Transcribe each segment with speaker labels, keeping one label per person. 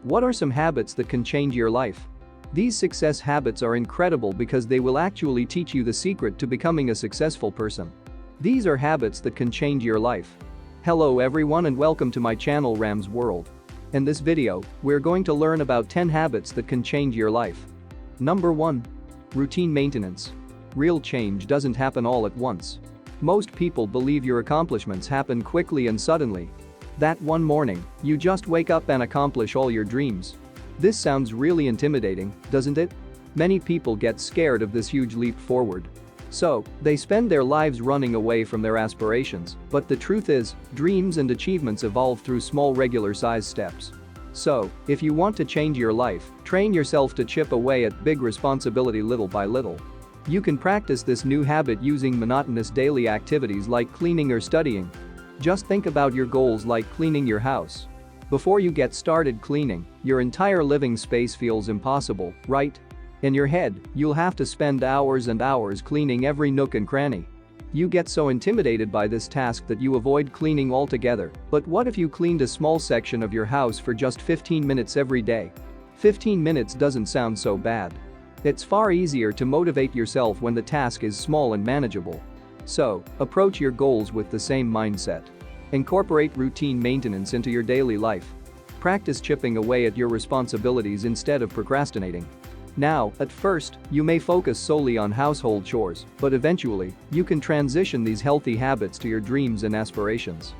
Speaker 1: What are some habits that can change your life? These success habits are incredible because they will actually teach you the secret to becoming a successful person. These are habits that can change your life. Hello everyone and welcome to my channel Ramz World. In this video, we're going to learn about 10 habits that can change your life. Number 1. Routine maintenance. Real change doesn't happen all at once. Most people believe your accomplishments happen quickly and suddenly. That one morning, you just wake up and accomplish all your dreams. This sounds really intimidating, doesn't it? Many people get scared of this huge leap forward. So, they spend their lives running away from their aspirations, but the truth is, dreams and achievements evolve through small regular-sized steps. So, if you want to change your life, train yourself to chip away at big responsibility little by little. You can practice this new habit using monotonous daily activities like cleaning or studying. Just think about your goals like cleaning your house. Before you get started cleaning, your entire living space feels impossible, right? In your head, you'll have to spend hours and hours cleaning every nook and cranny. You get so intimidated by this task that you avoid cleaning altogether, but what if you cleaned a small section of your house for just 15 minutes every day? 15 minutes doesn't sound so bad. It's far easier to motivate yourself when the task is small and manageable. So, approach your goals with the same mindset. Incorporate routine maintenance into your daily life. Practice chipping away at your responsibilities instead of procrastinating. Now, at first, you may focus solely on household chores, but eventually, you can transition these healthy habits to your dreams and aspirations.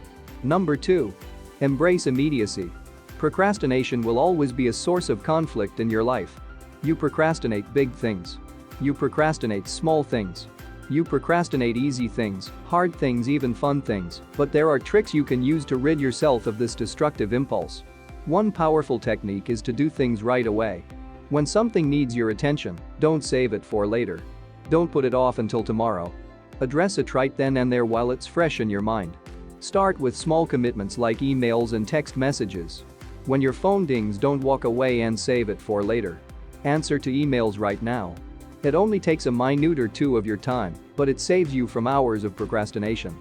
Speaker 1: Number 2. Embrace immediacy. Procrastination will always be a source of conflict in your life. You procrastinate big things. You procrastinate small things. You procrastinate easy things, hard things, even fun things, but there are tricks you can use to rid yourself of this destructive impulse. One powerful technique is to do things right away. When something needs your attention, don't save it for later. Don't put it off until tomorrow. Address it right then and there while it's fresh in your mind. Start with small commitments like emails and text messages. When your phone dings, don't walk away and save it for later. Answer to emails right now. It only takes a minute or two of your time, but it saves you from hours of procrastination.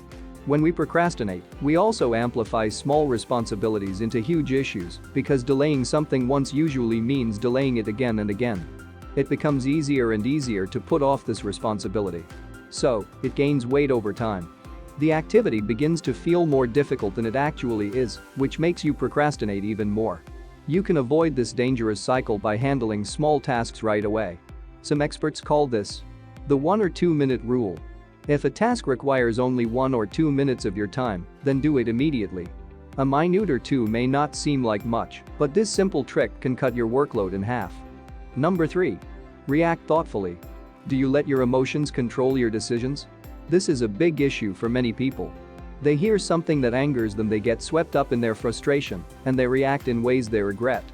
Speaker 1: When we procrastinate, we also amplify small responsibilities into huge issues because delaying something once usually means delaying it again and again. It becomes easier and easier to put off this responsibility. So, it gains weight over time. The activity begins to feel more difficult than it actually is, which makes you procrastinate even more. You can avoid this dangerous cycle by handling small tasks right away. Some experts call this the 1 or 2 minute rule. If a task requires only 1 or 2 minutes of your time, then do it immediately. A minute or two may not seem like much, but this simple trick can cut your workload in half. Number 3. React thoughtfully. Do you let your emotions control your decisions? This is a big issue for many people. They hear something that angers them, they get swept up in their frustration, and they react in ways they regret.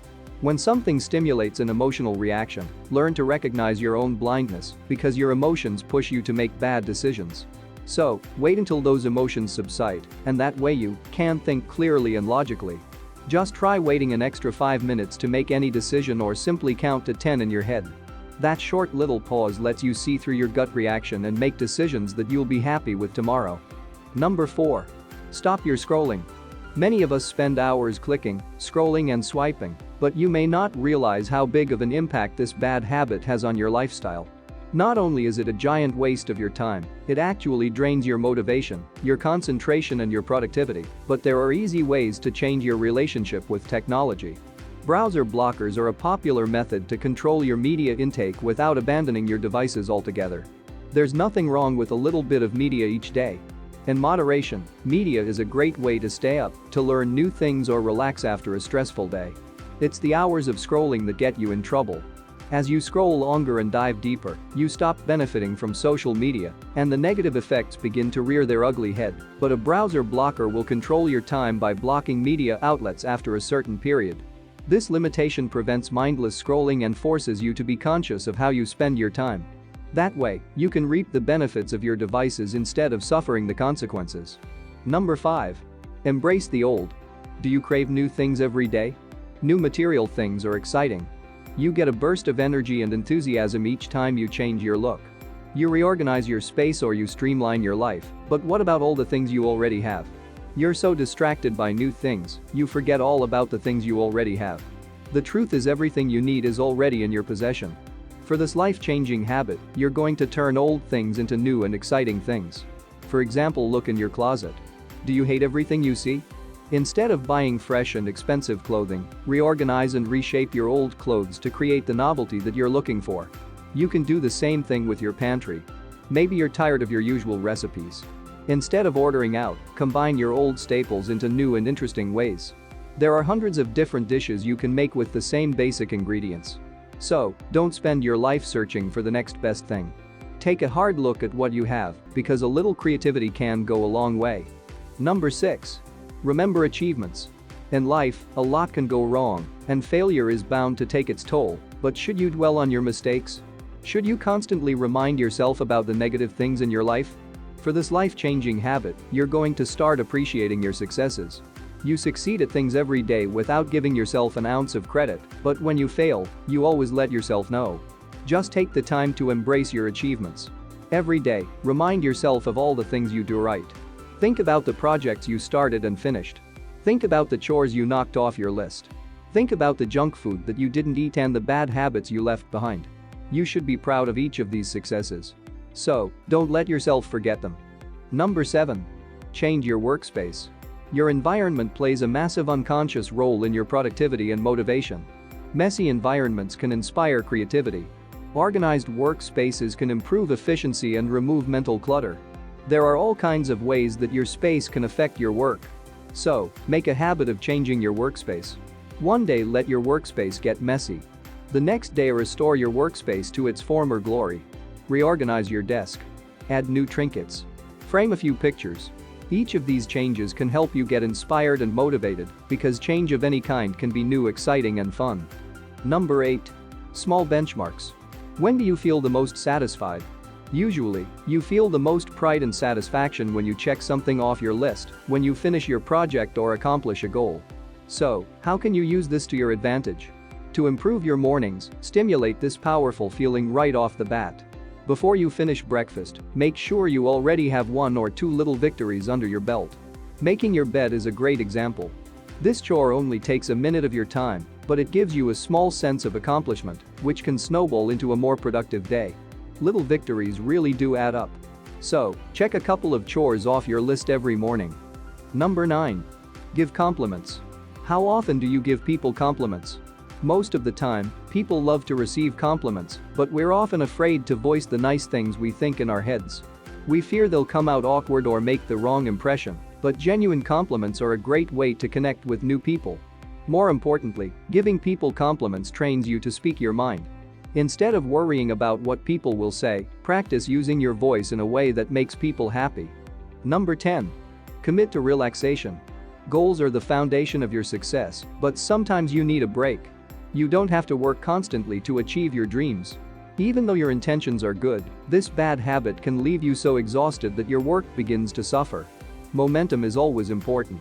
Speaker 1: When something stimulates an emotional reaction, learn to recognize your own blindness because your emotions push you to make bad decisions. So, wait until those emotions subside, and that way you can think clearly and logically. Just try waiting an extra 5 minutes to make any decision or simply count to 10 in your head. That short little pause lets you see through your gut reaction and make decisions that you'll be happy with tomorrow. Number 4. Stop your scrolling. Many of us spend hours clicking, scrolling and swiping, but you may not realize how big of an impact this bad habit has on your lifestyle. Not only is it a giant waste of your time, it actually drains your motivation, your concentration and your productivity, but there are easy ways to change your relationship with technology. Browser blockers are a popular method to control your media intake without abandoning your devices altogether. There's nothing wrong with a little bit of media each day. In moderation, media is a great way to stay up, to learn new things or relax after a stressful day. It's the hours of scrolling that get you in trouble. As you scroll longer and dive deeper, you stop benefiting from social media, and the negative effects begin to rear their ugly head, but a browser blocker will control your time by blocking media outlets after a certain period. This limitation prevents mindless scrolling and forces you to be conscious of how you spend your time. That way, you can reap the benefits of your devices instead of suffering the consequences. Number 5. Embrace the old. Do you crave new things every day? New material things are exciting. You get a burst of energy and enthusiasm each time you change your look. You reorganize your space or you streamline your life, but what about all the things you already have? You're so distracted by new things, you forget all about the things you already have. The truth is everything you need is already in your possession. For this life-changing habit, you're going to turn old things into new and exciting things. For example, look in your closet. Do you hate everything you see? Instead of buying fresh and expensive clothing, reorganize and reshape your old clothes to create the novelty that you're looking for. You can do the same thing with your pantry. Maybe you're tired of your usual recipes. Instead of ordering out, combine your old staples into new and interesting ways. There are hundreds of different dishes you can make with the same basic ingredients. So, don't spend your life searching for the next best thing. Take a hard look at what you have, because a little creativity can go a long way. Number 6. Remember achievements. In life, a lot can go wrong, and failure is bound to take its toll, but should you dwell on your mistakes? Should you constantly remind yourself about the negative things in your life? For this life-changing habit, you're going to start appreciating your successes. You succeed at things every day without giving yourself an ounce of credit, but when you fail, you always let yourself know. Just take the time to embrace your achievements. Every day, remind yourself of all the things you do right. Think about the projects you started and finished. Think about the chores you knocked off your list. Think about the junk food that you didn't eat and the bad habits you left behind. You should be proud of each of these successes. So, don't let yourself forget them. Number 7. Change your workspace. Your environment plays a massive unconscious role in your productivity and motivation. Messy environments can inspire creativity. Organized workspaces can improve efficiency and remove mental clutter. There are all kinds of ways that your space can affect your work. So, make a habit of changing your workspace. One day let your workspace get messy. The next day restore your workspace to its former glory. Reorganize your desk. Add new trinkets. Frame a few pictures. Each of these changes can help you get inspired and motivated, because change of any kind can be new, exciting and fun. Number 8. Small benchmarks. When do you feel the most satisfied? Usually, you feel the most pride and satisfaction when you check something off your list, when you finish your project or accomplish a goal. So, how can you use this to your advantage? To improve your mornings, stimulate this powerful feeling right off the bat. Before you finish breakfast, make sure you already have 1 or 2 little victories under your belt. Making your bed is a great example. This chore only takes a minute of your time, but it gives you a small sense of accomplishment, which can snowball into a more productive day. Little victories really do add up. So, check a couple of chores off your list every morning. Number 9. Give compliments. How often do you give people compliments? Most of the time, people love to receive compliments, but we're often afraid to voice the nice things we think in our heads. We fear they'll come out awkward or make the wrong impression, but genuine compliments are a great way to connect with new people. More importantly, giving people compliments trains you to speak your mind. Instead of worrying about what people will say, practice using your voice in a way that makes people happy. Number 10. Commit to relaxation. Goals are the foundation of your success, but sometimes you need a break. You don't have to work constantly to achieve your dreams. Even though your intentions are good, this bad habit can leave you so exhausted that your work begins to suffer. Momentum is always important.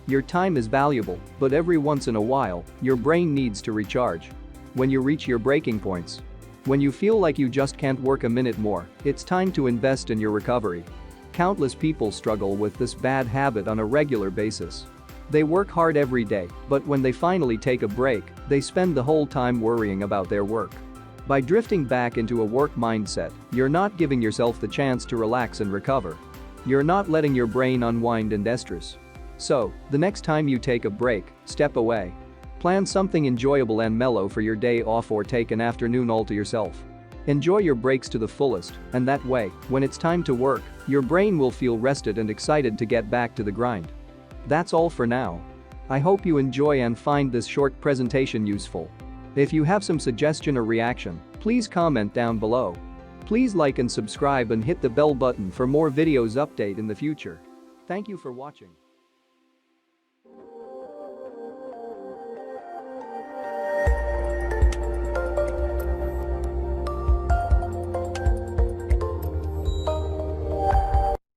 Speaker 1: Your time is valuable, but every once in a while, your brain needs to recharge. When you reach your breaking points, when you feel like you just can't work a minute more, it's time to invest in your recovery. Countless people struggle with this bad habit on a regular basis. They work hard every day, but when they finally take a break, they spend the whole time worrying about their work. By drifting back into a work mindset, you're not giving yourself the chance to relax and recover. You're not letting your brain unwind and de-stress. So, the next time you take a break, step away. Plan something enjoyable and mellow for your day off or take an afternoon all to yourself. Enjoy your breaks to the fullest, and that way, when it's time to work, your brain will feel rested and excited to get back to the grind. That's all for now. I hope you enjoy and find this short presentation useful. If you have some suggestion or reaction, please comment down below. Please like and subscribe and hit the bell button for more videos update in the future. Thank you for watching.